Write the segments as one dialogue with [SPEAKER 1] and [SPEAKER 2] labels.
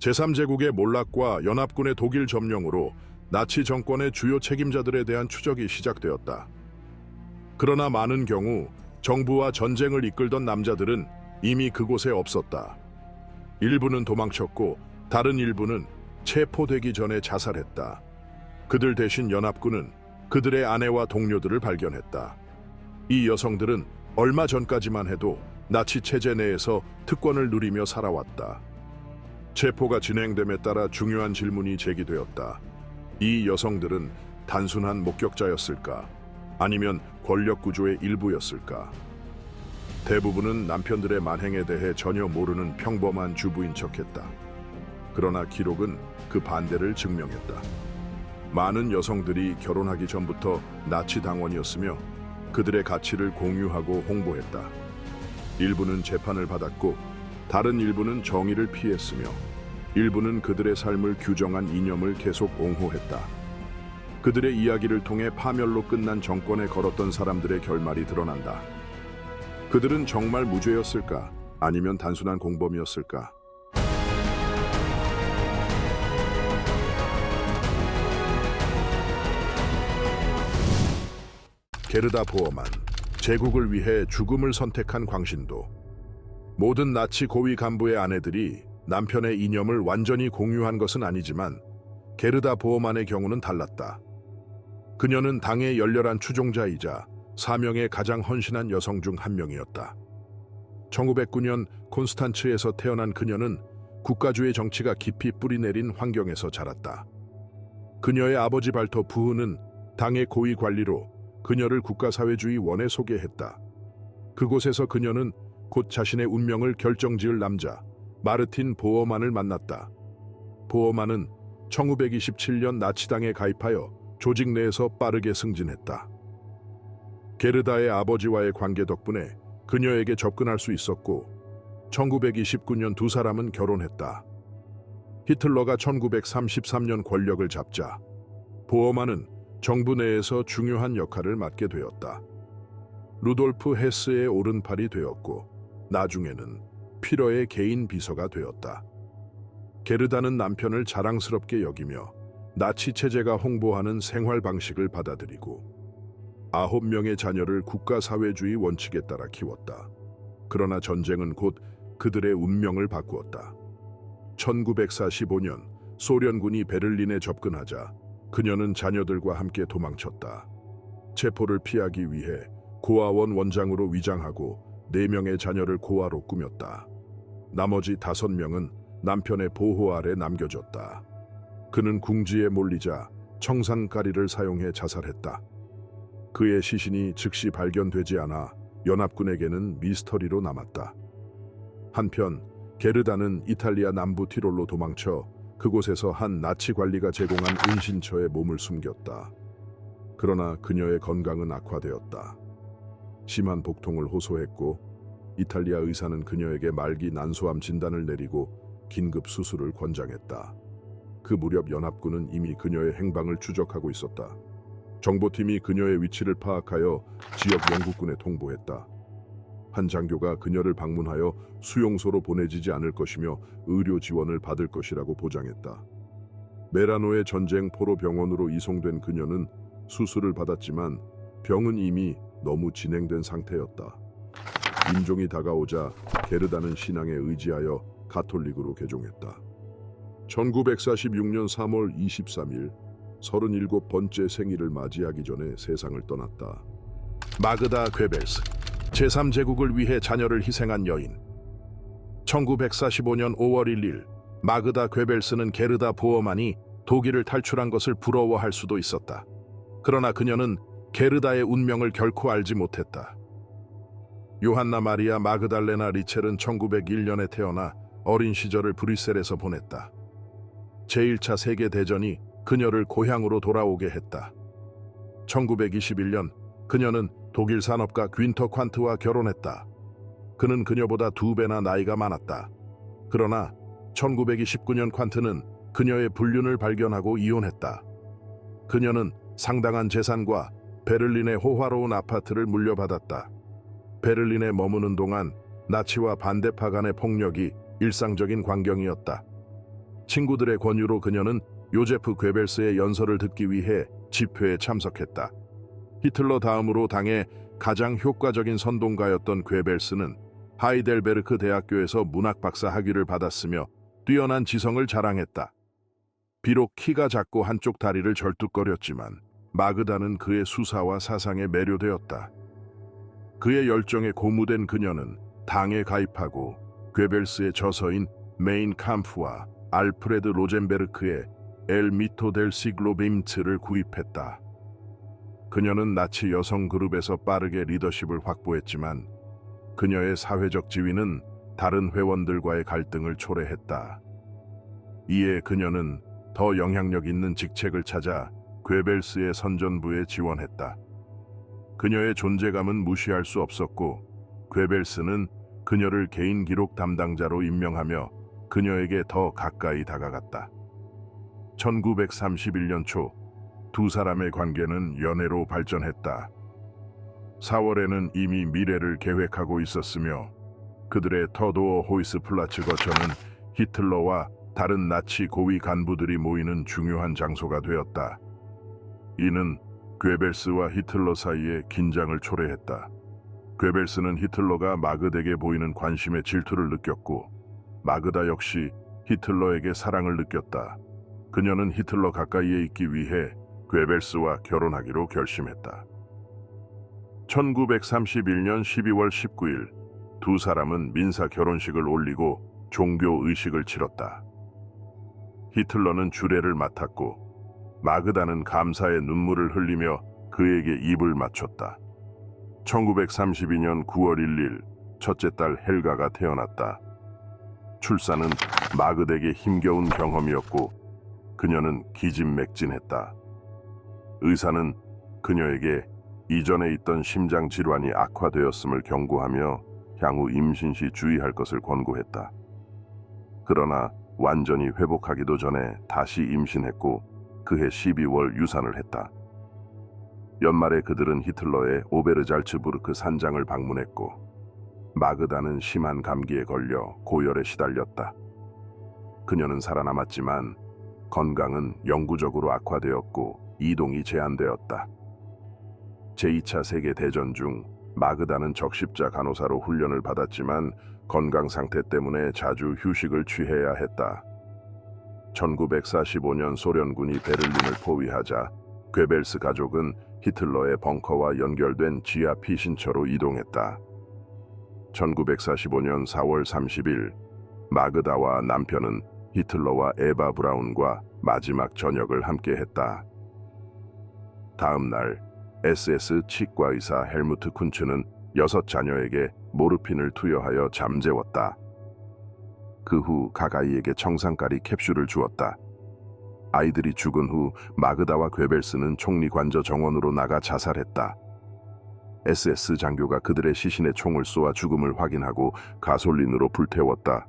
[SPEAKER 1] 제3제국의 몰락과 연합군의 독일 점령으로 나치 정권의 주요 책임자들에 대한 추적이 시작되었다. 그러나 많은 경우 정부와 전쟁을 이끌던 남자들은 이미 그곳에 없었다. 일부는 도망쳤고 다른 일부는 체포되기 전에 자살했다. 그들 대신 연합군은 그들의 아내와 동료들을 발견했다. 이 여성들은 얼마 전까지만 해도 나치 체제 내에서 특권을 누리며 살아왔다. 체포가 진행됨에 따라 중요한 질문이 제기되었다. 이 여성들은 단순한 목격자였을까? 아니면 권력 구조의 일부였을까? 대부분은 남편들의 만행에 대해 전혀 모르는 평범한 주부인 척했다. 그러나 기록은 그 반대를 증명했다. 많은 여성들이 결혼하기 전부터 나치 당원이었으며 그들의 가치를 공유하고 홍보했다. 일부는 재판을 받았고 다른 일부는 정의를 피했으며 일부는 그들의 삶을 규정한 이념을 계속 옹호했다. 그들의 이야기를 통해 파멸로 끝난 정권에 걸었던 사람들의 결말이 드러난다. 그들은 정말 무죄였을까? 아니면 단순한 공범이었을까? 게르다 보어만, 제국을 위해 죽음을 선택한 광신도. 모든 나치 고위 간부의 아내들이 남편의 이념을 완전히 공유한 것은 아니지만 게르다 보어만의 경우는 달랐다. 그녀는 당의 열렬한 추종자이자 사명에 가장 헌신한 여성 중 한 명이었다. 1909년 콘스탄츠에서 태어난 그녀는 국가주의 정치가 깊이 뿌리내린 환경에서 자랐다. 그녀의 아버지 발터 부흐는 당의 고위 관리로 그녀를 국가사회주의 원에 소개했다. 그곳에서 그녀는 곧 자신의 운명을 결정지을 남자 마르틴 보어만을 만났다. 보어만은 1927년 나치당에 가입하여 조직 내에서 빠르게 승진했다. 게르다의 아버지와의 관계 덕분에 그녀에게 접근할 수 있었고 1929년 두 사람은 결혼했다. 히틀러가 1933년 권력을 잡자 보어만은 정부 내에서 중요한 역할을 맡게 되었다. 루돌프 헤스의 오른팔이 되었고 나중에는 피러의 개인 비서가 되었다. 게르다는 남편을 자랑스럽게 여기며 나치 체제가 홍보하는 생활 방식을 받아들이고 9명의 자녀를 국가사회주의 원칙에 따라 키웠다. 그러나 전쟁은 곧 그들의 운명을 바꾸었다. 1945년 소련군이 베를린에 접근하자 그녀는 자녀들과 함께 도망쳤다. 체포를 피하기 위해 고아원 원장으로 위장하고 4명의 자녀를 고아로 꾸몄다. 나머지 5명은 남편의 보호 아래 남겨졌다. 그는 궁지에 몰리자 청산가리를 사용해 자살했다. 그의 시신이 즉시 발견되지 않아 연합군에게는 미스터리로 남았다. 한편 게르다는 이탈리아 남부 티롤로 도망쳐 그곳에서 한 나치 관리가 제공한 은신처에 몸을 숨겼다. 그러나 그녀의 건강은 악화되었다. 심한 복통을 호소했고 이탈리아 의사는 그녀에게 말기 난소암 진단을 내리고 긴급 수술을 권장했다. 그 무렵 연합군은 이미 그녀의 행방을 추적하고 있었다. 정보팀이 그녀의 위치를 파악하여 지역 영국군에 통보했다. 한 장교가 그녀를 방문하여 수용소로 보내지지 않을 것이며 의료 지원을 받을 것이라고 보장했다. 메라노의 전쟁 포로 병원으로 이송된 그녀는 수술을 받았지만 병은 이미 너무 진행된 상태였다. 임종이 다가오자 게르다는 신앙에 의지하여 가톨릭으로 개종했다. 1946년 3월 23일 37번째 생일을 맞이하기 전에 세상을 떠났다. 마그다 괴벨스, 제3제국을 위해 자녀를 희생한 여인. 1945년 5월 1일 마그다 괴벨스는 게르다 보어만이 독일을 탈출한 것을 부러워할 수도 있었다. 그러나 그녀는 게르다의 운명을 결코 알지 못했다. 요한나 마리아 마그달레나 리첼은 1901년에 태어나 어린 시절을 브뤼셀에서 보냈다. 제1차 세계대전이 그녀를 고향으로 돌아오게 했다. 1921년 그녀는 독일 산업가 귄터 콴트와 결혼했다. 그는 그녀보다 2배나 나이가 많았다. 그러나 1929년 콴트는 그녀의 불륜을 발견하고 이혼했다. 그녀는 상당한 재산과 베를린의 호화로운 아파트를 물려받았다. 베를린에 머무는 동안 나치와 반대파 간의 폭력이 일상적인 광경이었다. 친구들의 권유로 그녀는 요제프 괴벨스의 연설을 듣기 위해 집회에 참석했다. 히틀러 다음으로 당의 가장 효과적인 선동가였던 괴벨스는 하이델베르크 대학교에서 문학 박사 학위를 받았으며 뛰어난 지성을 자랑했다. 비록 키가 작고 한쪽 다리를 절뚝거렸지만 마그다는 그의 수사와 사상에 매료되었다. 그의 열정에 고무된 그녀는 당에 가입하고 괴벨스의 저서인 메인 캄프와 알프레드 로젠베르크의 엘 미토 델 시글로 빔츠를 구입했다. 그녀는 나치 여성 그룹에서 빠르게 리더십을 확보했지만 그녀의 사회적 지위는 다른 회원들과의 갈등을 초래했다. 이에 그녀는 더 영향력 있는 직책을 찾아 괴벨스의 선전부에 지원했다. 그녀의 존재감은 무시할 수 없었고 괴벨스는 그녀를 개인 기록 담당자로 임명하며 그녀에게 더 가까이 다가갔다. 1931년 초 두 사람의 관계는 연애로 발전했다. 4월에는 이미 미래를 계획하고 있었으며 그들의 터도어 호이스 플라츠 거처는 히틀러와 다른 나치 고위 간부들이 모이는 중요한 장소가 되었다. 이는 괴벨스와 히틀러 사이에 긴장을 초래했다. 괴벨스는 히틀러가 마그다에게 보이는 관심에 질투를 느꼈고 마그다 역시 히틀러에게 사랑을 느꼈다. 그녀는 히틀러 가까이에 있기 위해 괴벨스와 결혼하기로 결심했다. 1931년 12월 19일 두 사람은 민사 결혼식을 올리고 종교 의식을 치렀다. 히틀러는 주례를 맡았고 마그다는 감사의 눈물을 흘리며 그에게 입을 맞췄다. 1932년 9월 1일 첫째 딸 헬가가 태어났다. 출산은 마그다에게 힘겨운 경험이었고 그녀는 기진맥진했다. 의사는 그녀에게 이전에 있던 심장 질환이 악화되었음을 경고하며 향후 임신 시 주의할 것을 권고했다. 그러나 완전히 회복하기도 전에 다시 임신했고 그해 12월 유산을 했다. 연말에 그들은 히틀러의 오베르잘츠부르크 산장을 방문했고 마그다는 심한 감기에 걸려 고열에 시달렸다. 그녀는 살아남았지만 건강은 영구적으로 악화되었고 이동이 제한되었다. 제2차 세계대전 중 마그다는 적십자 간호사로 훈련을 받았지만 건강 상태 때문에 자주 휴식을 취해야 했다. 1945년 소련군이 베를린을 포위하자 괴벨스 가족은 히틀러의 벙커와 연결된 지하 피신처로 이동했다. 1945년 4월 30일 마그다와 남편은 히틀러와 에바 브라운과 마지막 저녁을 함께했다. 다음 날 SS 치과의사 헬무트 쿤츠는 6자녀에게 모르핀을 투여하여 잠재웠다. 그 후 가가이에게 청산가리 캡슐을 주었다. 아이들이 죽은 후 마그다와 괴벨스는 총리 관저 정원으로 나가 자살했다. SS 장교가 그들의 시신에 총을 쏘아 죽음을 확인하고 가솔린으로 불태웠다.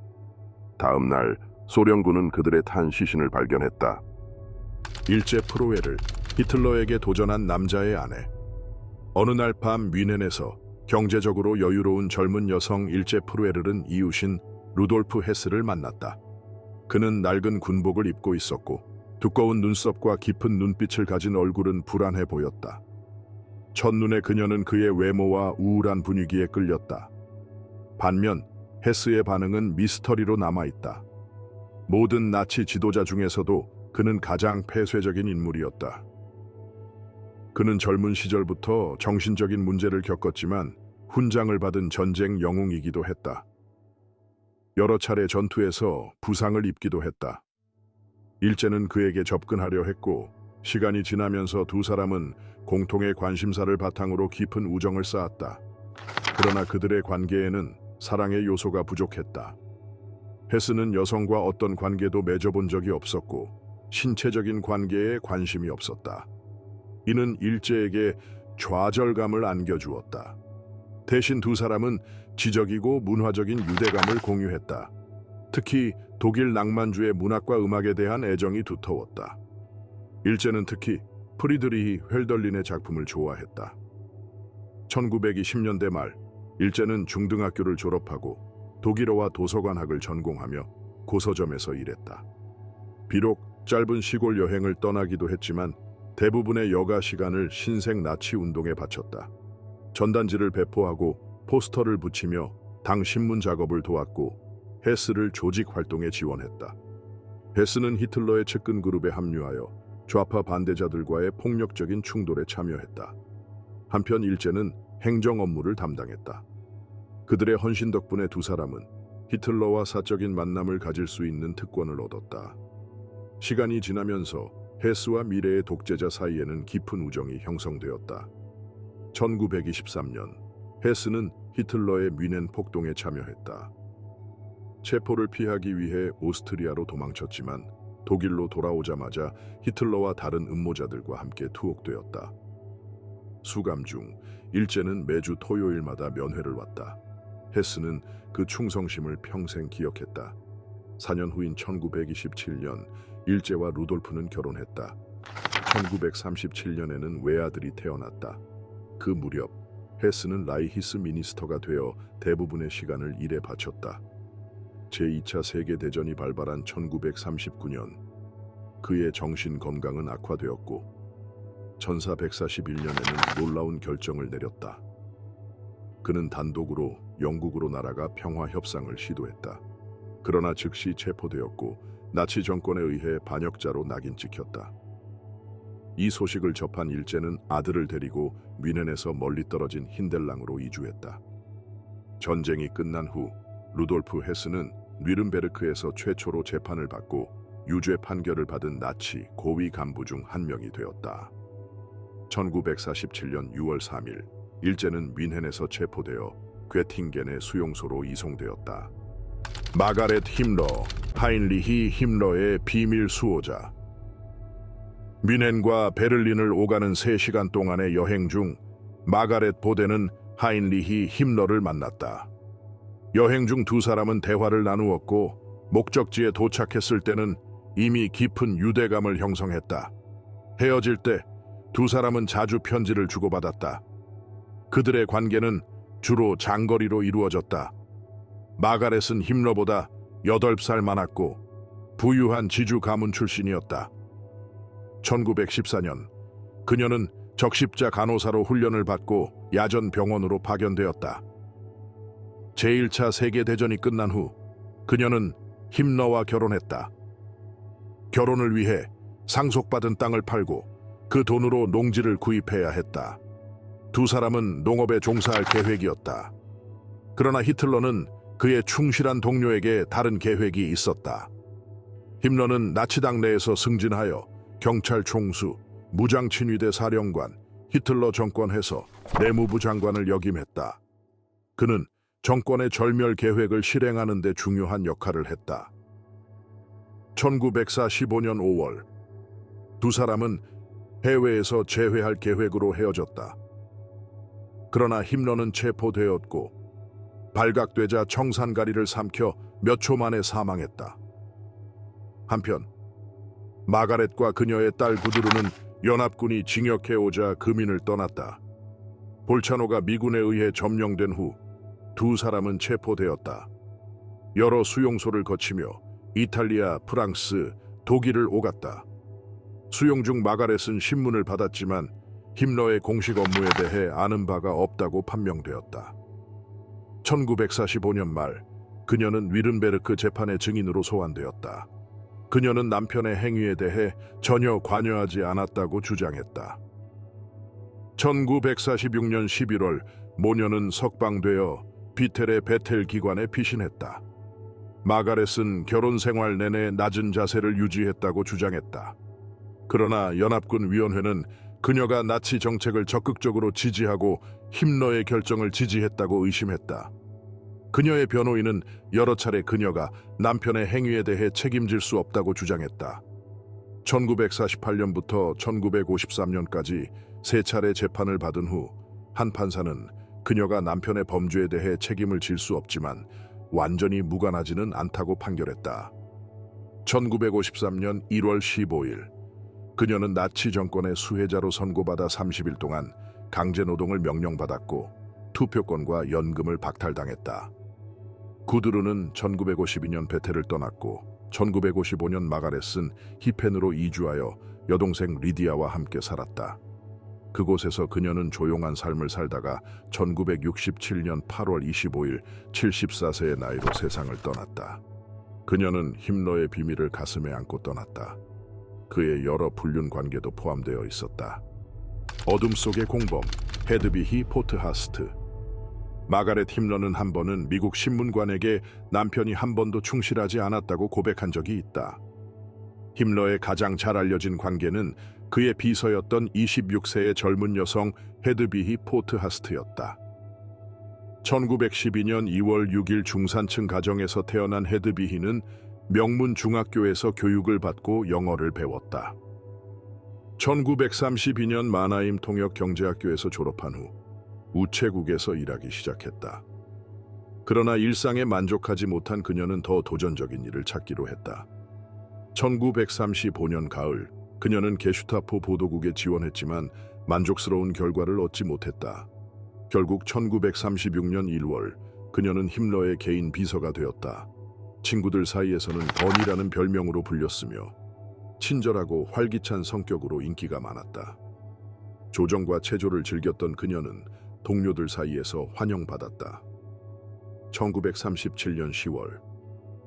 [SPEAKER 1] 다음 날 소련군은 그들의 탄 시신을 발견했다. 일제 프로웨를 히틀러에게 도전한 남자의 아내. 어느 날 밤 뮌헨에서 경제적으로 여유로운 젊은 여성 일제 프로웨르는 이웃인 루돌프 헤스를 만났다. 그는 낡은 군복을 입고 있었고 두꺼운 눈썹과 깊은 눈빛을 가진 얼굴은 불안해 보였다. 첫눈에 그녀는 그의 외모와 우울한 분위기에 끌렸다. 반면 헤스의 반응은 미스터리로 남아있다. 모든 나치 지도자 중에서도 그는 가장 폐쇄적인 인물이었다. 그는 젊은 시절부터 정신적인 문제를 겪었지만 훈장을 받은 전쟁 영웅이기도 했다. 여러 차례 전투에서 부상을 입기도 했다. 일제는 그에게 접근하려 했고 시간이 지나면서 두 사람은 공통의 관심사를 바탕으로 깊은 우정을 쌓았다. 그러나 그들의 관계에는 사랑의 요소가 부족했다. 헤스는 여성과 어떤 관계도 맺어본 적이 없었고 신체적인 관계에 관심이 없었다. 이는 일제에게 좌절감을 안겨주었다. 대신 두 사람은 지적이고 문화적인 유대감을 공유했다. 특히 독일 낭만주의 문학과 음악에 대한 애정이 두터웠다. 일제는 특히 프리드리히 헬덜린의 작품을 좋아했다. 1920년대 말 일제는 중등학교를 졸업하고 독일어와 도서관학을 전공하며 고서점에서 일했다. 비록 짧은 시골 여행을 떠나기도 했지만 대부분의 여가 시간을 신생 나치 운동에 바쳤다. 전단지를 배포하고 포스터를 붙이며 당 신문 작업을 도왔고 헤스를 조직 활동에 지원했다. 헤스는 히틀러의 측근 그룹에 합류하여 좌파 반대자들과의 폭력적인 충돌에 참여했다. 한편 일제는 행정 업무를 담당했다. 그들의 헌신 덕분에 두 사람은 히틀러와 사적인 만남을 가질 수 있는 특권을 얻었다. 시간이 지나면서 헤스와 미래의 독재자 사이에는 깊은 우정이 형성되었다. 1923년 헤스는 히틀러의 뮌헨 폭동에 참여했다. 체포를 피하기 위해 오스트리아로 도망쳤지만 독일로 돌아오자마자 히틀러와 다른 음모자들과 함께 투옥되었다. 수감 중 일제는 매주 토요일마다 면회를 왔다. 헤스는 그 충성심을 평생 기억했다. 4년 후인 1927년 일제와 루돌프는 결혼했다. 1937년에는 외아들이 태어났다. 그 무렵 헤스는 라이히스 미니스터가 되어 대부분의 시간을 일에 바쳤다. 제2차 세계대전이 발발한 1939년 그의 정신 건강은 악화되었고 전사 141년에는 놀라운 결정을 내렸다. 그는 단독으로 영국으로 날아가 평화 협상을 시도했다. 그러나 즉시 체포되었고 나치 정권에 의해 반역자로 낙인 찍혔다. 이 소식을 접한 일제는 아들을 데리고 뮌헨에서 멀리 떨어진 힌델랑으로 이주했다. 전쟁이 끝난 후 루돌프 헤스는 뉘른베르크에서 최초로 재판을 받고 유죄 판결을 받은 나치 고위 간부 중 한 명이 되었다. 1947년 6월 3일 일제는 뮌헨에서 체포되어 괴팅겐의 수용소로 이송되었다. 마가렛 힘러, 하인리히 힘러의 비밀 수호자. 뮌헨과 베를린을 오가는 3시간 동안의 여행 중 마가렛 보데는 하인리히 힘러를 만났다. 여행 중 두 사람은 대화를 나누었고 목적지에 도착했을 때는 이미 깊은 유대감을 형성했다. 헤어질 때 두 사람은 자주 편지를 주고받았다. 그들의 관계는 주로 장거리로 이루어졌다. 마가렛은 힘러보다 8살 많았고 부유한 지주 가문 출신이었다. 1914년 그녀는 적십자 간호사로 훈련을 받고 야전 병원으로 파견되었다. 제1차 세계대전이 끝난 후 그녀는 힘러와 결혼했다. 결혼을 위해 상속받은 땅을 팔고 그 돈으로 농지를 구입해야 했다. 두 사람은 농업에 종사할 계획이었다. 그러나 히틀러는 그의 충실한 동료에게 다른 계획이 있었다. 힘러는 나치당 내에서 승진하여 경찰 총수, 무장친위대 사령관, 히틀러 정권에서 내무부 장관을 역임했다. 그는 정권의 절멸 계획을 실행하는 데 중요한 역할을 했다. 1945년 5월 두 사람은 해외에서 재회할 계획으로 헤어졌다. 그러나 힘러는 체포되었고 발각되자 청산가리를 삼켜 몇 초 만에 사망했다. 한편 마가렛과 그녀의 딸 구드루는 연합군이 징역해오자 금인을 떠났다. 볼차노가 미군에 의해 점령된 후 두 사람은 체포되었다. 여러 수용소를 거치며 이탈리아, 프랑스, 독일을 오갔다. 수용 중 마가렛은 신문을 받았지만 힘러의 공식 업무에 대해 아는 바가 없다고 판명되었다. 1945년 말 그녀는 뉘른베르크 재판의 증인으로 소환되었다. 그녀는 남편의 행위에 대해 전혀 관여하지 않았다고 주장했다. 1946년 11월 모녀는 석방되어 비텔의 베텔 기관에 피신했다. 마가렛은 결혼 생활 내내 낮은 자세를 유지했다고 주장했다. 그러나 연합군 위원회는 그녀가 나치 정책을 적극적으로 지지하고 힘러의 결정을 지지했다고 의심했다. 그녀의 변호인은 여러 차례 그녀가 남편의 행위에 대해 책임질 수 없다고 주장했다. 1948년부터 1953년까지 3차례 재판을 받은 후 한 판사는 그녀가 남편의 범죄에 대해 책임을 질 수 없지만 완전히 무관하지는 않다고 판결했다. 1953년 1월 15일 그녀는 나치 정권의 수혜자로 선고받아 30일 동안 강제노동을 명령받았고 투표권과 연금을 박탈당했다. 구드루는 1952년 베텔을 떠났고 1955년 마가렛은 히펜으로 이주하여 여동생 리디아와 함께 살았다. 그곳에서 그녀는 조용한 삶을 살다가 1967년 8월 25일 74세의 나이로 세상을 떠났다. 그녀는 힘러의 비밀을 가슴에 안고 떠났다. 그의 여러 불륜 관계도 포함되어 있었다. 어둠 속의 공범, 헤드비히 포트하스트. 마가렛 힘러는 한 번은 미국 신문관에게 남편이 한 번도 충실하지 않았다고 고백한 적이 있다. 힘러의 가장 잘 알려진 관계는 그의 비서였던 26세의 젊은 여성 헤드비히 포트하스트였다. 1912년 2월 6일 중산층 가정에서 태어난 헤드비히는 명문 중학교에서 교육을 받고 영어를 배웠다. 1932년 마나임 통역 경제학교에서 졸업한 후 우체국에서 일하기 시작했다. 그러나 일상에 만족하지 못한 그녀는 더 도전적인 일을 찾기로 했다. 1935년 가을, 그녀는 게슈타포 보도국에 지원했지만 만족스러운 결과를 얻지 못했다. 결국 1936년 1월, 그녀는 힘러의 개인 비서가 되었다. 친구들 사이에서는 버니라는 별명으로 불렸으며 친절하고 활기찬 성격으로 인기가 많았다. 조정과 체조를 즐겼던 그녀는 동료들 사이에서 환영받았다. 1937년 10월,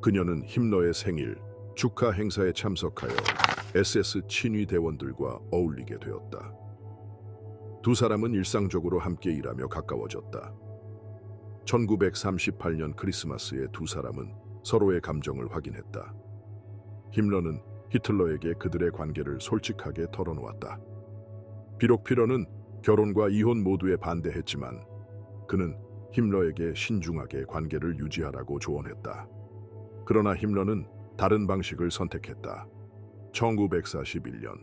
[SPEAKER 1] 그녀는 힘러의 생일, 축하 행사에 참석하여 SS 친위 대원들과 어울리게 되었다. 두 사람은 일상적으로 함께 일하며 가까워졌다. 1938년 크리스마스에 두 사람은 서로의 감정을 확인했다. 힘러는 히틀러에게 그들의 관계를 솔직하게 털어놓았다. 비록 피러는 결혼과 이혼 모두에 반대했지만 그는 힘러에게 신중하게 관계를 유지하라고 조언했다. 그러나 힘러는 다른 방식을 선택했다. 1941년,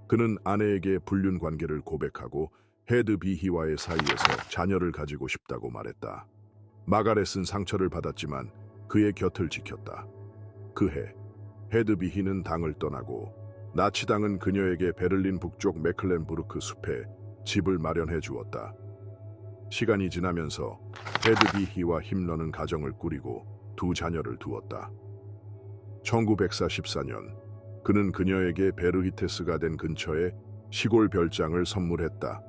[SPEAKER 1] 그는 아내에게 불륜 관계를 고백하고 헤드비히와의 사이에서 자녀를 가지고 싶다고 말했다. 마가렛은 상처를 받았지만 그의 곁을 지켰다. 그해 헤드비히는 당을 떠나고 나치당은 그녀에게 베를린 북쪽 메클렌부르크 숲에 집을 마련해 주었다. 시간이 지나면서 헤드비히와 힘러는 가정을 꾸리고 두 자녀를 두었다. 1944년, 그는 그녀에게 베르히테스가덴 근처에 시골 별장을 선물했다.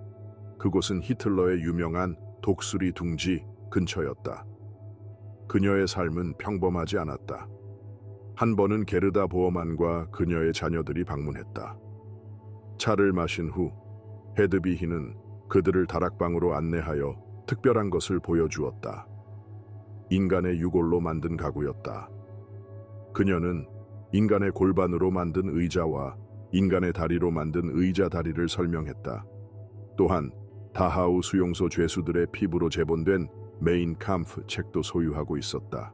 [SPEAKER 1] 그곳은 히틀러의 유명한 독수리 둥지 근처였다. 그녀의 삶은 평범하지 않았다. 한 번은 게르다 보어만과 그녀의 자녀들이 방문했다. 차를 마신 후 헤드비히는 그들을 다락방으로 안내하여 특별한 것을 보여주었다. 인간의 유골로 만든 가구였다. 그녀는 인간의 골반으로 만든 의자와 인간의 다리로 만든 의자 다리를 설명했다. 또한 다하우 수용소 죄수들의 피부로 제본된 메인 캄프 책도 소유하고 있었다.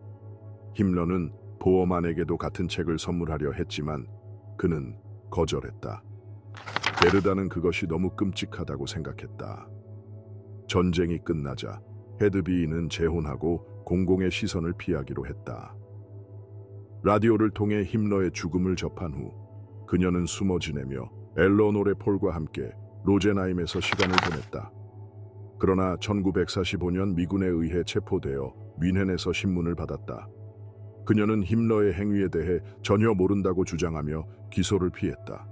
[SPEAKER 1] 힘러는 보어만에게도 같은 책을 선물하려 했지만 그는 거절했다. 게르다는 그것이 너무 끔찍하다고 생각했다. 전쟁이 끝나자 헤드비히는 재혼하고 공공의 시선을 피하기로 했다. 라디오를 통해 힘러의 죽음을 접한 후 그녀는 숨어 지내며 엘러노레 폴과 함께 로제나임에서 시간을 보냈다. 그러나 1945년 미군에 의해 체포되어 뮌헨에서 신문을 받았다. 그녀는 힘러의 행위에 대해 전혀 모른다고 주장하며 기소를 피했다.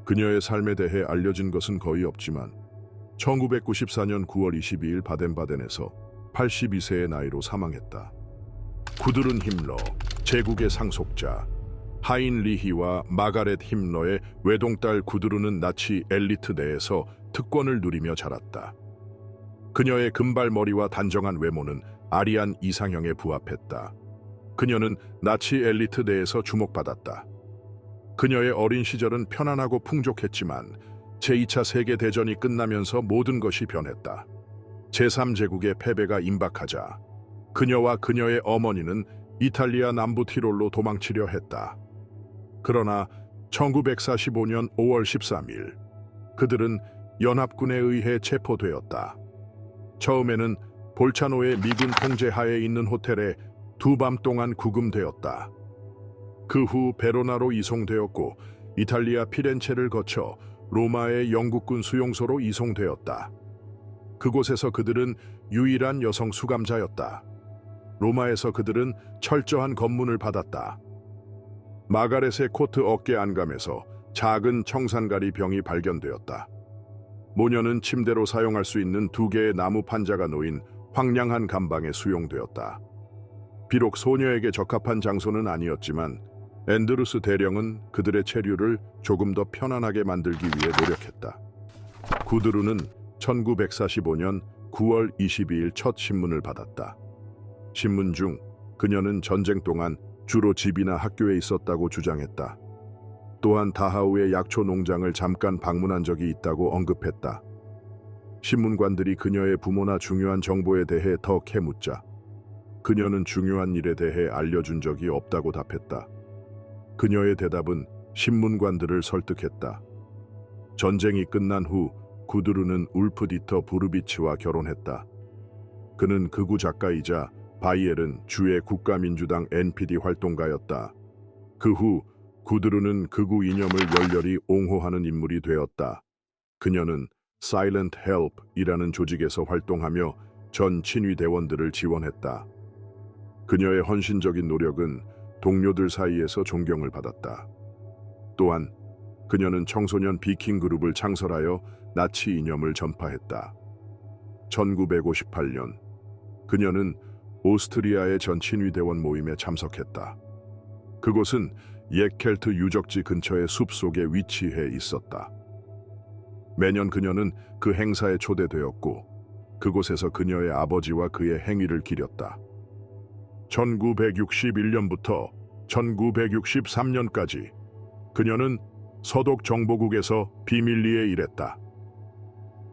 [SPEAKER 1] 그녀의 삶에 대해 알려진 것은 거의 없지만 1994년 9월 22일 바덴바덴에서 82세의 나이로 사망했다. 구드룬 힘러, 제국의 상속자, 하인리히와 마가렛 힘러의 외동딸 구드룬은 나치 엘리트 내에서 특권을 누리며 자랐다. 그녀의 금발머리와 단정한 외모는 아리안 이상형에 부합했다. 그녀는 나치 엘리트 내에서 주목받았다. 그녀의 어린 시절은 편안하고 풍족했지만 제2차 세계대전이 끝나면서 모든 것이 변했다. 제3제국의 패배가 임박하자 그녀와 그녀의 어머니는 이탈리아 남부 티롤로 도망치려 했다. 그러나 1945년 5월 13일 그들은 연합군에 의해 체포되었다. 처음에는 볼차노의 미군 통제하에 있는 호텔에 두 밤 동안 구금되었다. 그 후 베로나로 이송되었고 이탈리아 피렌체를 거쳐 로마의 영국군 수용소로 이송되었다. 그곳에서 그들은 유일한 여성 수감자였다. 로마에서 그들은 철저한 검문을 받았다. 마가렛의 코트 어깨 안감에서 작은 청산가리 병이 발견되었다. 모녀는 침대로 사용할 수 있는 2개의 나무 판자가 놓인 황량한 감방에 수용되었다. 비록 소녀에게 적합한 장소는 아니었지만 앤드루스 대령은 그들의 체류를 조금 더 편안하게 만들기 위해 노력했다. 구드루는 1945년 9월 22일 첫 신문을 받았다. 신문 중 그녀는 전쟁 동안 주로 집이나 학교에 있었다고 주장했다. 또한 다하우의 약초 농장을 잠깐 방문한 적이 있다고 언급했다. 신문관들이 그녀의 부모나 중요한 정보에 대해 더 캐묻자 그녀는 중요한 일에 대해 알려준 적이 없다고 답했다. 그녀의 대답은 신문관들을 설득했다. 전쟁이 끝난 후 구드루는 울프디터 부르비치와 결혼했다. 그는 극우 작가이자 바이엘은 주의 국가민주당 NPD 활동가였다. 그 후 구드루는 극우 이념을 열렬히 옹호하는 인물이 되었다. 그녀는 Silent Help이라는 조직에서 활동하며 전 친위 대원들을 지원했다. 그녀의 헌신적인 노력은 동료들 사이에서 존경을 받았다. 또한 그녀는 청소년 비킹 그룹을 창설하여 나치 이념을 전파했다. 1958년 그녀는 오스트리아의 전 친위 대원 모임에 참석했다. 그곳은 옛 켈트 유적지 근처의 숲속에 위치해 있었다. 매년 그녀는 그 행사에 초대되었고 그곳에서 그녀의 아버지와 그의 행위를 기렸다. 1961년부터 1963년까지 그녀는 서독 정보국에서 비밀리에 일했다.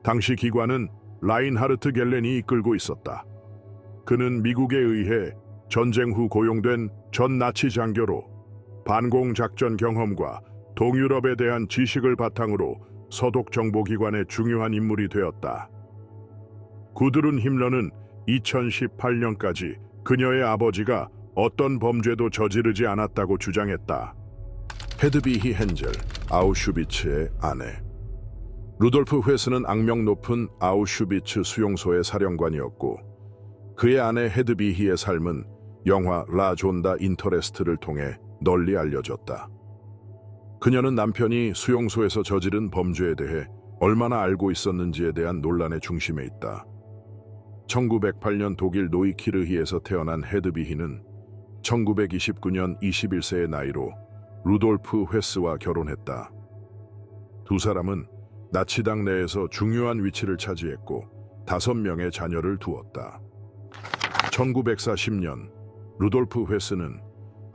[SPEAKER 1] 당시 기관은 라인하르트 겔렌이 이끌고 있었다. 그는 미국에 의해 전쟁 후 고용된 전 나치 장교로 반공 작전 경험과 동유럽에 대한 지식을 바탕으로 서독 정보기관의 중요한 인물이 되었다. 구드룬 힘러는 2018년까지 그녀의 아버지가 어떤 범죄도 저지르지 않았다고 주장했다. 헤드비히 헨젤, 아우슈비츠의 아내. 루돌프 회스는 악명 높은 아우슈비츠 수용소의 사령관이었고 그의 아내 헤드비히의 삶은 영화 라 존다 인터레스트를 통해 널리 알려졌다. 그녀는 남편이 수용소에서 저지른 범죄에 대해 얼마나 알고 있었는지에 대한 논란의 중심에 있다. 1908년 독일 노이키르히에서 태어난 헤드비히는 1929년 21세의 나이로 루돌프 회스와 결혼했다. 두 사람은 나치당 내에서 중요한 위치를 차지했고 5명의 자녀를 두었다. 1940년 루돌프 회스는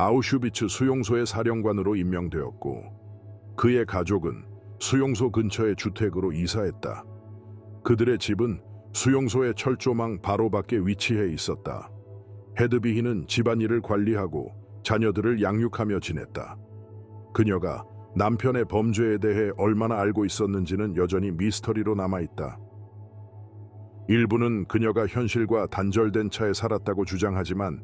[SPEAKER 1] 아우슈비츠 수용소의 사령관으로 임명되었고 그의 가족은 수용소 근처의 주택으로 이사했다. 그들의 집은 수용소의 철조망 바로 밖에 위치해 있었다. 헤드비히는 집안일을 관리하고 자녀들을 양육하며 지냈다. 그녀가 남편의 범죄에 대해 얼마나 알고 있었는지는 여전히 미스터리로 남아있다. 일부는 그녀가 현실과 단절된 차에 살았다고 주장하지만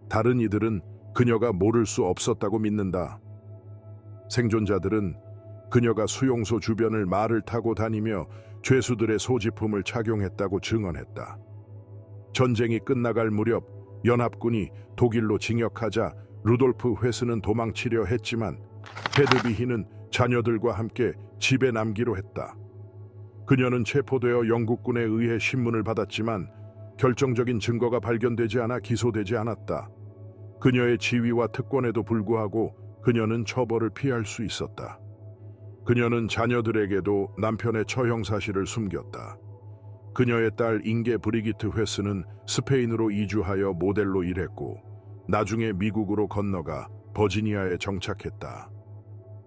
[SPEAKER 1] 다른 이들은 그녀가 모를 수 없었다고 믿는다. 생존자들은 그녀가 수용소 주변을 말을 타고 다니며 죄수들의 소지품을 착용했다고 증언했다. 전쟁이 끝나갈 무렵 연합군이 독일로 진격하자 루돌프 회스는 도망치려 했지만 헤드비히는 자녀들과 함께 집에 남기로 했다. 그녀는 체포되어 영국군에 의해 신문을 받았지만 결정적인 증거가 발견되지 않아 기소되지 않았다. 그녀의 지위와 특권에도 불구하고 그녀는 처벌을 피할 수 있었다. 그녀는 자녀들에게도 남편의 처형 사실을 숨겼다. 그녀의 딸 잉게 브리기트 회스는 스페인으로 이주하여 모델로 일했고 나중에 미국으로 건너가 버지니아에 정착했다.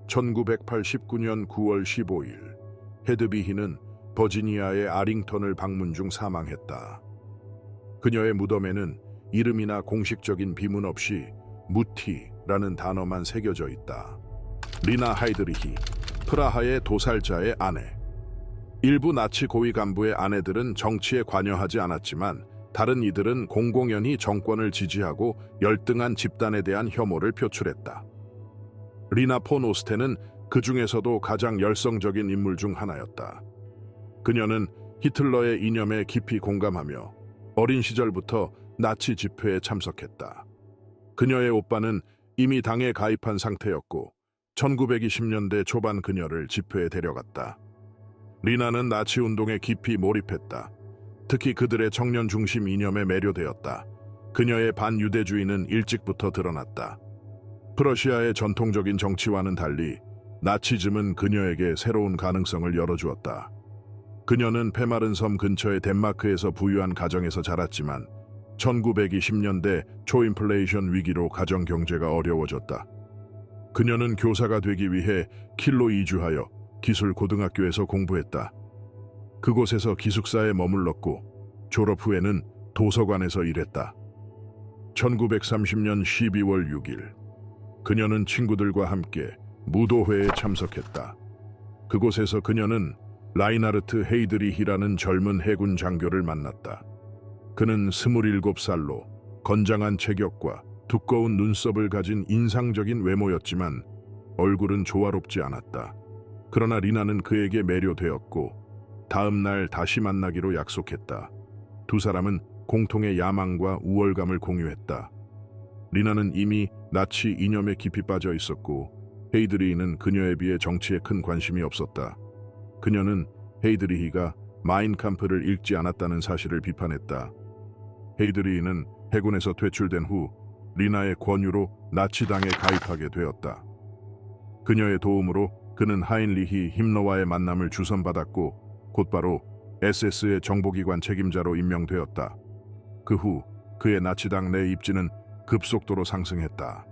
[SPEAKER 1] 1989년 9월 15일 헤드비히는 버지니아의 아링턴을 방문 중 사망했다. 그녀의 무덤에는 이름이나 공식적인 비문 없이 무티라는 단어만 새겨져 있다. 리나 하이드리히, 프라하의 도살자의 아내. 일부 나치 고위 간부의 아내들은 정치에 관여하지 않았지만 다른 이들은 공공연히 정권을 지지하고 열등한 집단에 대한 혐오를 표출했다. 리나 폰 오스테는 그 중에서도 가장 열성적인 인물 중 하나였다. 그녀는 히틀러의 이념에 깊이 공감하며 어린 시절부터 나치 집회에 참석했다. 그녀의 오빠는 이미 당에 가입한 상태였고 1920년대 초반 그녀를 집회에 데려갔다. 리나는 나치 운동에 깊이 몰입했다. 특히 그들의 청년 중심 이념에 매료되었다. 그녀의 반유대주의는 일찍부터 드러났다. 프러시아의 전통적인 정치와는 달리 나치즘은 그녀에게 새로운 가능성을 열어주었다. 그녀는 페마른 섬 근처의 덴마크에서 부유한 가정에서 자랐지만 1920년대 초인플레이션 위기로 가정 경제가 어려워졌다. 그녀는 교사가 되기 위해 킬로 이주하여 기술 고등학교에서 공부했다. 그곳에서 기숙사에 머물렀고 졸업 후에는 도서관에서 일했다. 1930년 12월 6일 그녀는 친구들과 함께 무도회에 참석했다. 그곳에서 그녀는 라이나르트 헤이드리히라는 젊은 해군 장교를 만났다. 그는 27살로 건장한 체격과 두꺼운 눈썹을 가진 인상적인 외모였지만 얼굴은 조화롭지 않았다. 그러나 리나는 그에게 매료되었고 다음 날 다시 만나기로 약속했다. 두 사람은 공통의 야망과 우월감을 공유했다. 리나는 이미 나치 이념에 깊이 빠져 있었고 헤이드리히는 그녀에 비해 정치에 큰 관심이 없었다. 그녀는 헤이드리히가 마인캄프를 읽지 않았다는 사실을 비판했다. 헤이드리히는 해군에서 퇴출된 후 리나의 권유로 나치당에 가입하게 되었다. 그녀의 도움으로 그는 하인리히 힘러와의 만남을 주선받았고 곧바로 SS의 정보기관 책임자로 임명되었다. 그 후 그의 나치당 내 입지는 급속도로 상승했다.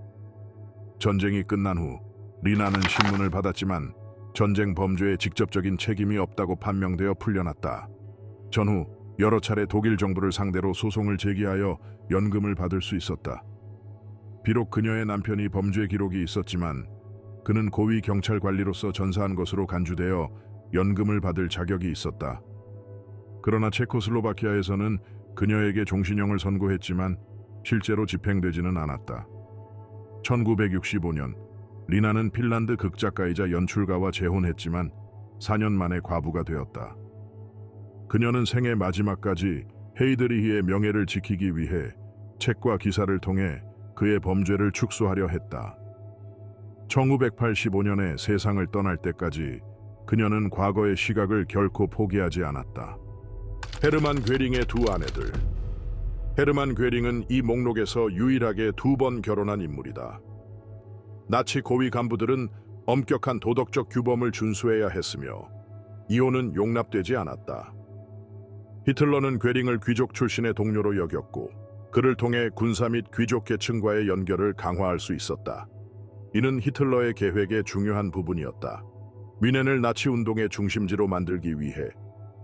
[SPEAKER 1] 전쟁이 끝난 후 리나는 신문을 받았지만 전쟁 범죄에 직접적인 책임이 없다고 판명되어 풀려났다. 전후 여러 차례 독일 정부를 상대로 소송을 제기하여 연금을 받을 수 있었다. 비록 그녀의 남편이 범죄 기록이 있었지만 그는 고위 경찰 관리로서 전사한 것으로 간주되어 연금을 받을 자격이 있었다. 그러나 체코슬로바키아에서는 그녀에게 종신형을 선고했지만 실제로 집행되지는 않았다. 1965년 리나는 핀란드 극작가이자 연출가와 재혼했지만 4년 만에 과부가 되었다. 그녀는 생애 마지막까지 헤이드리히의 명예를 지키기 위해 책과 기사를 통해 그의 범죄를 축소하려 했다. 1985년에 세상을 떠날 때까지 그녀는 과거의 시각을 결코 포기하지 않았다. 헤르만 괴링의 두 아내들. 헤르만 괴링은 이 목록에서 유일하게 2번 결혼한 인물이다. 나치 고위 간부들은 엄격한 도덕적 규범을 준수해야 했으며 이혼은 용납되지 않았다. 히틀러는 괴링을 귀족 출신의 동료로 여겼고 그를 통해 군사 및 귀족 계층과의 연결을 강화할 수 있었다. 이는 히틀러의 계획의 중요한 부분이었다. 뮌헨을 나치 운동의 중심지로 만들기 위해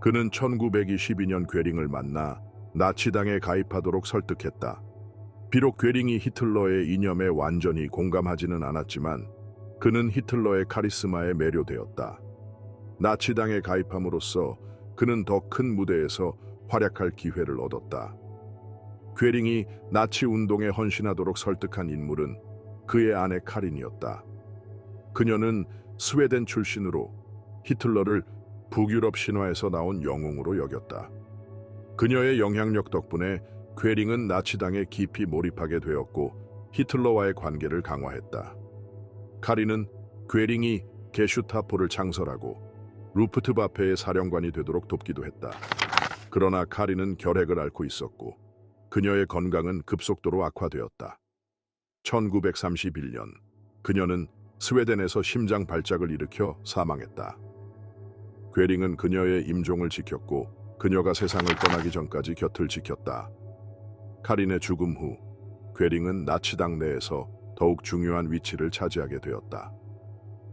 [SPEAKER 1] 그는 1922년 괴링을 만나 나치당에 가입하도록 설득했다. 비록 괴링이 히틀러의 이념에 완전히 공감하지는 않았지만 그는 히틀러의 카리스마에 매료되었다. 나치당에 가입함으로써 그는 더 큰 무대에서 활약할 기회를 얻었다. 괴링이 나치 운동에 헌신하도록 설득한 인물은 그의 아내 카린이었다. 그녀는 스웨덴 출신으로 히틀러를 북유럽 신화에서 나온 영웅으로 여겼다. 그녀의 영향력 덕분에 괴링은 나치당에 깊이 몰입하게 되었고 히틀러와의 관계를 강화했다. 카린은 괴링이 게슈타포를 창설하고 루프트바페의 사령관이 되도록 돕기도 했다. 그러나 카린은 결핵을 앓고 있었고 그녀의 건강은 급속도로 악화되었다. 1931년 그녀는 스웨덴에서 심장 발작을 일으켜 사망했다. 괴링은 그녀의 임종을 지켰고 그녀가 세상을 떠나기 전까지 곁을 지켰다. 카린의 죽음 후 괴링은 나치당 내에서 더욱 중요한 위치를 차지하게 되었다.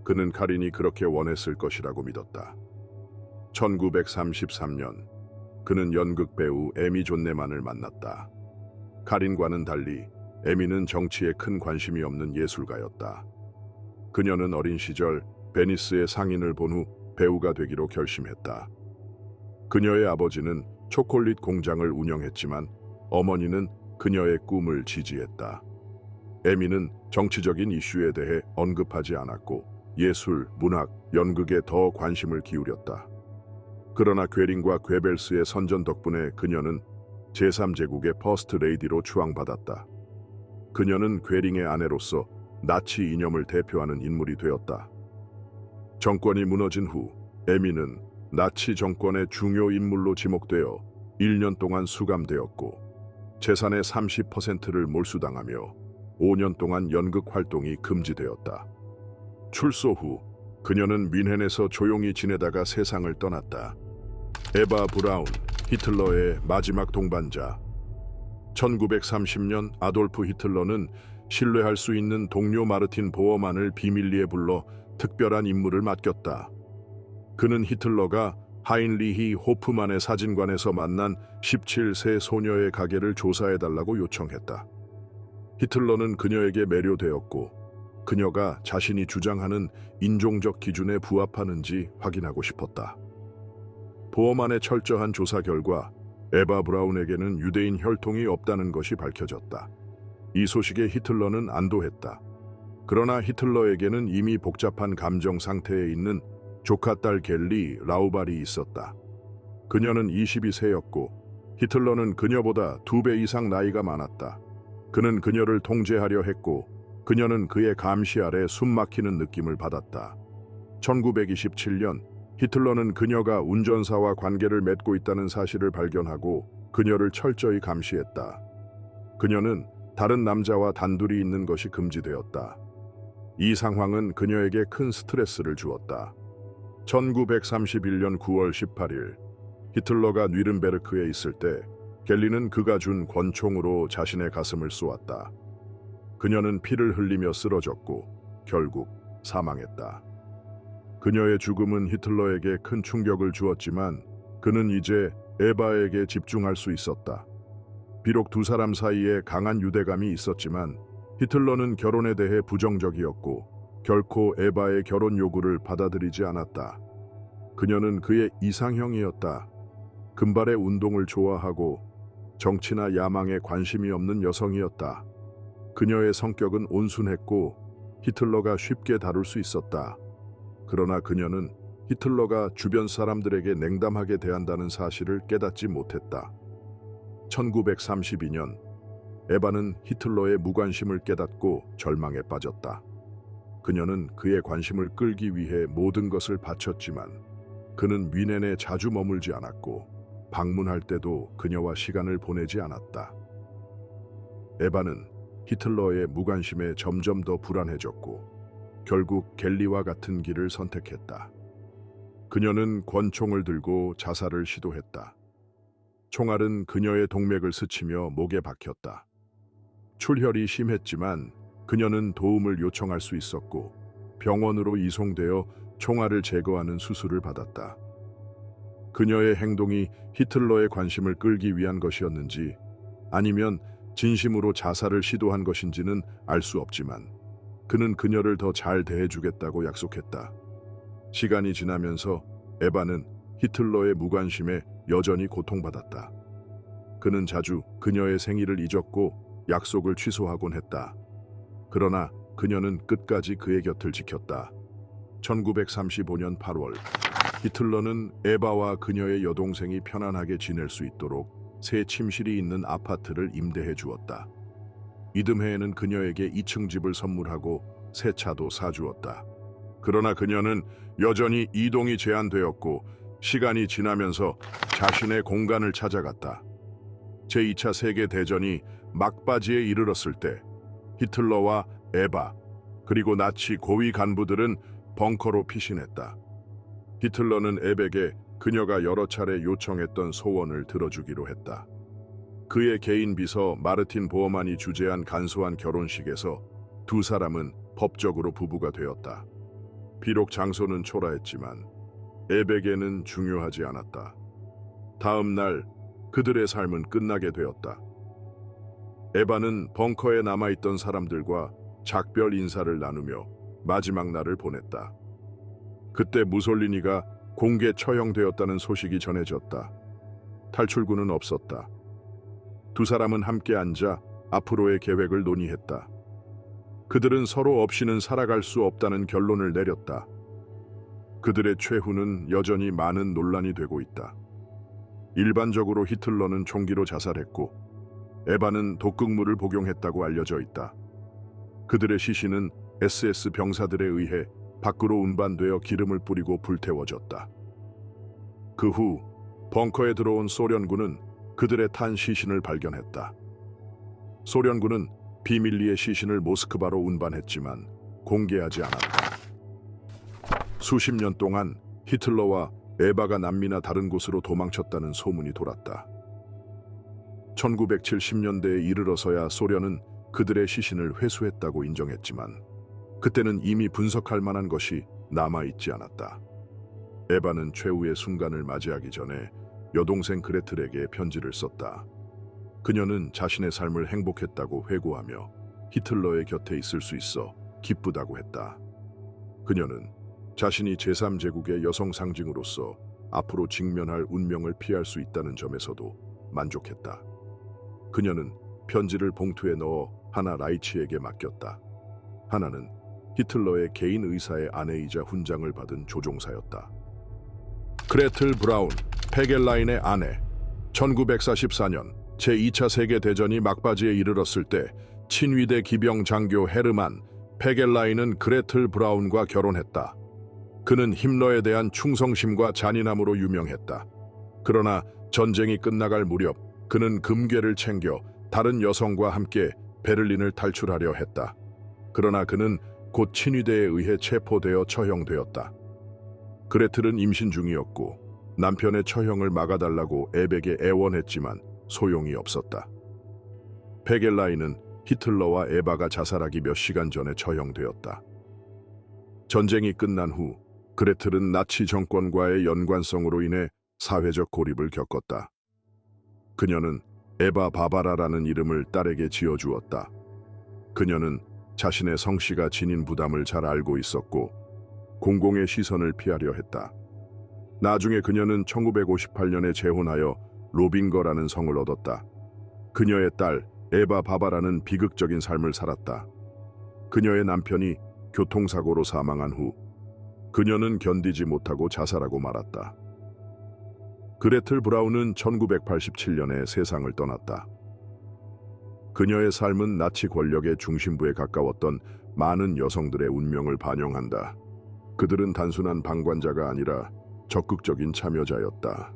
[SPEAKER 1] 그는 카린이 그렇게 원했을 것이라고 믿었다. 1933년 그는 연극 배우 에미 존네만을 만났다. 카린과는 달리 에미는 정치에 큰 관심이 없는 예술가였다. 그녀는 어린 시절 베니스의 상인을 본 후 배우가 되기로 결심했다. 그녀의 아버지는 초콜릿 공장을 운영했지만 어머니는 그녀의 꿈을 지지했다. 에미는 정치적인 이슈에 대해 언급하지 않았고 예술, 문학, 연극에 더 관심을 기울였다. 그러나 괴링과 괴벨스의 선전 덕분에 그녀는 제3제국의 퍼스트 레이디로 추앙받았다. 그녀는 괴링의 아내로서 나치 이념을 대표하는 인물이 되었다. 정권이 무너진 후 에미는 나치 정권의 중요 인물로 지목되어 1년 동안 수감되었고 재산의 30%를 몰수당하며 5년 동안 연극 활동이 금지되었다. 출소 후 그녀는 뮌헨에서 조용히 지내다가 세상을 떠났다. 에바 브라운, 히틀러의 마지막 동반자. 1930년 아돌프 히틀러는 신뢰할 수 있는 동료 마르틴 보어만을 비밀리에 불러 특별한 임무를 맡겼다. 그는 히틀러가 하인리히 호프만의 사진관에서 만난 17세 소녀의 가게를 조사해달라고 요청했다. 히틀러는 그녀에게 매료되었고 그녀가 자신이 주장하는 인종적 기준에 부합하는지 확인하고 싶었다. 보어만의 철저한 조사 결과 에바 브라운에게는 유대인 혈통이 없다는 것이 밝혀졌다. 이 소식에 히틀러는 안도했다. 그러나 히틀러에게는 이미 복잡한 감정 상태에 있는 조카 딸 겔리 라우발이 있었다. 그녀는 22세였고 히틀러는 그녀보다 2배 이상 나이가 많았다. 그는 그녀를 통제하려 했고 그녀는 그의 감시 아래 숨막히는 느낌을 받았다. 1927년 히틀러는 그녀가 운전사와 관계를 맺고 있다는 사실을 발견하고 그녀를 철저히 감시했다. 그녀는 다른 남자와 단둘이 있는 것이 금지되었다. 이 상황은 그녀에게 큰 스트레스를 주었다. 1931년 9월 18일 히틀러가 뉘른베르크에 있을 때 겔리는 그가 준 권총으로 자신의 가슴을 쏘았다. 그녀는 피를 흘리며 쓰러졌고 결국 사망했다. 그녀의 죽음은 히틀러에게 큰 충격을 주었지만 그는 이제 에바에게 집중할 수 있었다. 비록 두 사람 사이에 강한 유대감이 있었지만 히틀러는 결혼에 대해 부정적이었고 결코 에바의 결혼 요구를 받아들이지 않았다. 그녀는 그의 이상형이었다. 금발의 운동을 좋아하고 정치나 야망에 관심이 없는 여성이었다. 그녀의 성격은 온순했고 히틀러가 쉽게 다룰 수 있었다. 그러나 그녀는 히틀러가 주변 사람들에게 냉담하게 대한다는 사실을 깨닫지 못했다. 1932년 에바는 히틀러의 무관심을 깨닫고 절망에 빠졌다. 그녀는 그의 관심을 끌기 위해 모든 것을 바쳤지만 그는 뮌헨에 자주 머물지 않았고 방문할 때도 그녀와 시간을 보내지 않았다. 에바는 히틀러의 무관심에 점점 더 불안해졌고 결국 겔리와 같은 길을 선택했다. 그녀는 권총을 들고 자살을 시도했다. 총알은 그녀의 동맥을 스치며 목에 박혔다. 출혈이 심했지만 그녀는 도움을 요청할 수 있었고 병원으로 이송되어 총알을 제거하는 수술을 받았다. 그녀의 행동이 히틀러의 관심을 끌기 위한 것이었는지 아니면 진심으로 자살을 시도한 것인지는 알 수 없지만 그는 그녀를 더 잘 대해주겠다고 약속했다. 시간이 지나면서 에바는 히틀러의 무관심에 여전히 고통받았다. 그는 자주 그녀의 생일을 잊었고 약속을 취소하곤 했다. 그러나 그녀는 끝까지 그의 곁을 지켰다. 1935년 8월 히틀러는 에바와 그녀의 여동생이 편안하게 지낼 수 있도록 새 침실이 있는 아파트를 임대해 주었다. 이듬해에는 그녀에게 2층 집을 선물하고 새 차도 사주었다. 그러나 그녀는 여전히 이동이 제한되었고 시간이 지나면서 자신의 공간을 찾아갔다. 제2차 세계대전이 막바지에 이르렀을 때 히틀러와 에바 그리고 나치 고위 간부들은 벙커로 피신했다. 히틀러는 에백에 그녀가 여러 차례 요청했던 소원을 들어주기로 했다. 그의 개인 비서 마르틴 보어만이 주재한 간소한 결혼식에서 두 사람은 법적으로 부부가 되었다. 비록 장소는 초라했지만 에백에는 중요하지 않았다. 다음 날 그들의 삶은 끝나게 되었다. 에바는 벙커에 남아있던 사람들과 작별 인사를 나누며 마지막 날을 보냈다. 그때 무솔리니가 공개 처형되었다는 소식이 전해졌다. 탈출구는 없었다. 두 사람은 함께 앉아 앞으로의 계획을 논의했다. 그들은 서로 없이는 살아갈 수 없다는 결론을 내렸다. 그들의 최후는 여전히 많은 논란이 되고 있다. 일반적으로 히틀러는 총기로 자살했고 에바는 독극물을 복용했다고 알려져 있다. 그들의 시신은 SS 병사들에 의해 밖으로 운반되어 기름을 뿌리고 불태워졌다. 그 후 벙커에 들어온 소련군은 그들의 탄 시신을 발견했다. 소련군은 비밀리에 시신을 모스크바로 운반했지만 공개하지 않았다. 수십 년 동안 히틀러와 에바가 남미나 다른 곳으로 도망쳤다는 소문이 돌았다. 1970년대에 이르러서야 소련은 그들의 시신을 회수했다고 인정했지만 그때는 이미 분석할 만한 것이 남아있지 않았다. 에바는 최후의 순간을 맞이하기 전에 여동생 그레틀에게 편지를 썼다. 그녀는 자신의 삶을 행복했다고 회고하며 히틀러의 곁에 있을 수 있어 기쁘다고 했다. 그녀는 자신이 제3제국의 여성 상징으로서 앞으로 직면할 운명을 피할 수 있다는 점에서도 만족했다. 그녀는 편지를 봉투에 넣어 하나 라이치에게 맡겼다. 하나는 히틀러의 개인 의사의 아내이자 훈장을 받은 조종사였다. 그레틀 브라운, 페겔라인의 아내. 1944년 제2차 세계대전이 막바지에 이르렀을 때 친위대 기병 장교 헤르만 페겔라인은 그레틀 브라운과 결혼했다. 그는 힘러에 대한 충성심과 잔인함으로 유명했다. 그러나 전쟁이 끝나갈 무렵 그는 금괴를 챙겨 다른 여성과 함께 베를린을 탈출하려 했다. 그러나 그는 곧 친위대에 의해 체포되어 처형되었다. 그레틀은 임신 중이었고 남편의 처형을 막아달라고 에백에 애원했지만 소용이 없었다. 페겔라인은 히틀러와 에바가 자살하기 몇 시간 전에 처형되었다. 전쟁이 끝난 후 그레틀은 나치 정권과의 연관성으로 인해 사회적 고립을 겪었다. 그녀는 에바 바바라라는 이름을 딸에게 지어주었다. 그녀는 자신의 성씨가 지닌 부담을 잘 알고 있었고 공공의 시선을 피하려 했다. 나중에 그녀는 1958년에 재혼하여 로빙거라는 성을 얻었다. 그녀의 딸 에바 바바라는 비극적인 삶을 살았다. 그녀의 남편이 교통사고로 사망한 후 그녀는 견디지 못하고 자살하고 말았다. 그레틀 브라운은 1987년에 세상을 떠났다. 그녀의 삶은 나치 권력의 중심부에 가까웠던 많은 여성들의 운명을 반영한다. 그들은 단순한 방관자가 아니라 적극적인 참여자였다.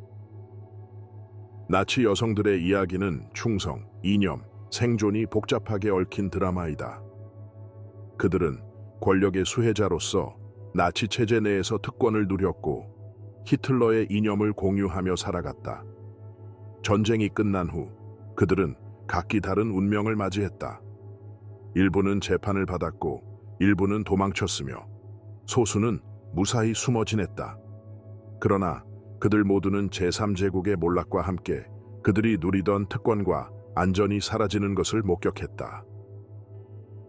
[SPEAKER 1] 나치 여성들의 이야기는 충성, 이념, 생존이 복잡하게 얽힌 드라마이다. 그들은 권력의 수혜자로서 나치 체제 내에서 특권을 누렸고 히틀러의 이념을 공유하며 살아갔다. 전쟁이 끝난 후 그들은 각기 다른 운명을 맞이했다. 일부는 재판을 받았고 일부는 도망쳤으며 소수는 무사히 숨어 지냈다. 그러나 그들 모두는 제3제국의 몰락과 함께 그들이 누리던 특권과 안전이 사라지는 것을 목격했다.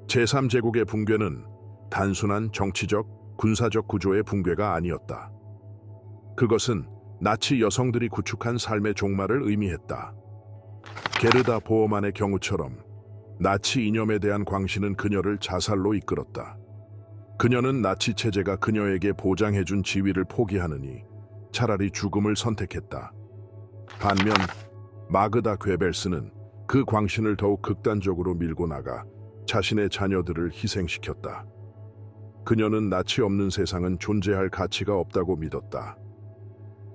[SPEAKER 1] 제3제국의 붕괴는 단순한 정치적, 군사적 구조의 붕괴가 아니었다. 그것은 나치 여성들이 구축한 삶의 종말을 의미했다. 게르다 보어만의 경우처럼 나치 이념에 대한 광신은 그녀를 자살로 이끌었다. 그녀는 나치 체제가 그녀에게 보장해준 지위를 포기하느니 차라리 죽음을 선택했다. 반면 마그다 괴벨스는 그 광신을 더욱 극단적으로 밀고 나가 자신의 자녀들을 희생시켰다. 그녀는 나치 없는 세상은 존재할 가치가 없다고 믿었다.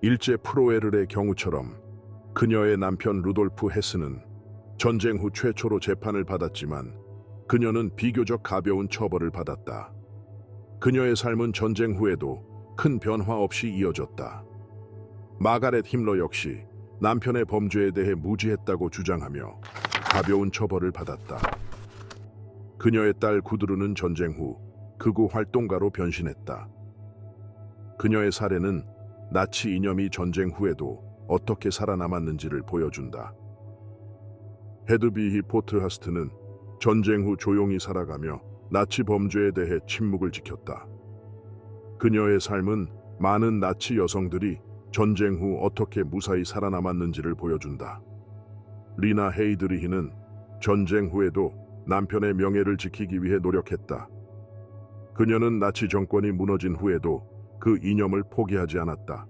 [SPEAKER 1] 일제 프로에르의 경우처럼 그녀의 남편 루돌프 헤스는 전쟁 후 최초로 재판을 받았지만 그녀는 비교적 가벼운 처벌을 받았다. 그녀의 삶은 전쟁 후에도 큰 변화 없이 이어졌다. 마가렛 힘러 역시 남편의 범죄에 대해 무지했다고 주장하며 가벼운 처벌을 받았다. 그녀의 딸 구드루는 전쟁 후 극우 활동가로 변신했다. 그녀의 사례는 나치 이념이 전쟁 후에도 어떻게 살아남았는지를 보여준다. 헤드비히 포트하스트는 전쟁 후 조용히 살아가며 나치 범죄에 대해 침묵을 지켰다. 그녀의 삶은 많은 나치 여성들이 전쟁 후 어떻게 무사히 살아남았는지를 보여준다. 리나 헤이드리히는 전쟁 후에도 남편의 명예를 지키기 위해 노력했다. 그녀는 나치 정권이 무너진 후에도 그 이념을 포기하지 않았다.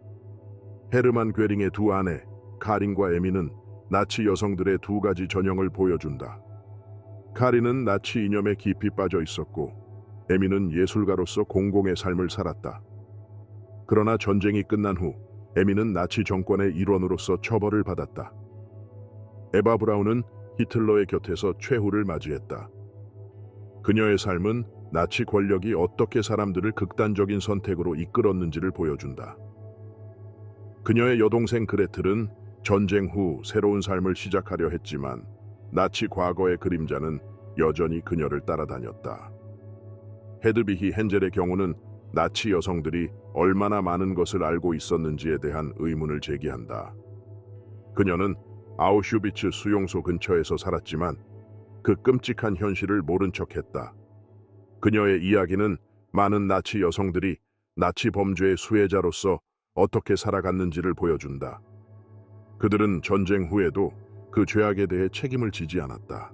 [SPEAKER 1] 헤르만 괴링의 두 아내 카린과 에미는 나치 여성들의 두 가지 전형을 보여준다. 카린은 나치 이념에 깊이 빠져 있었고 에미는 예술가로서 공공의 삶을 살았다. 그러나 전쟁이 끝난 후 에미는 나치 정권의 일원으로서 처벌을 받았다. 에바 브라운은 히틀러의 곁에서 최후를 맞이했다. 그녀의 삶은 나치 권력이 어떻게 사람들을 극단적인 선택으로 이끌었는지를 보여준다. 그녀의 여동생 그레틀은 전쟁 후 새로운 삶을 시작하려 했지만 나치 과거의 그림자는 여전히 그녀를 따라다녔다. 헤드비히 헨젤의 경우는 나치 여성들이 얼마나 많은 것을 알고 있었는지에 대한 의문을 제기한다. 그녀는 아우슈비츠 수용소 근처에서 살았지만 그 끔찍한 현실을 모른 척했다. 그녀의 이야기는 많은 나치 여성들이 나치 범죄의 수혜자로서 어떻게 살아갔는지를 보여준다. 그들은 전쟁 후에도 그 죄악에 대해 책임을 지지 않았다.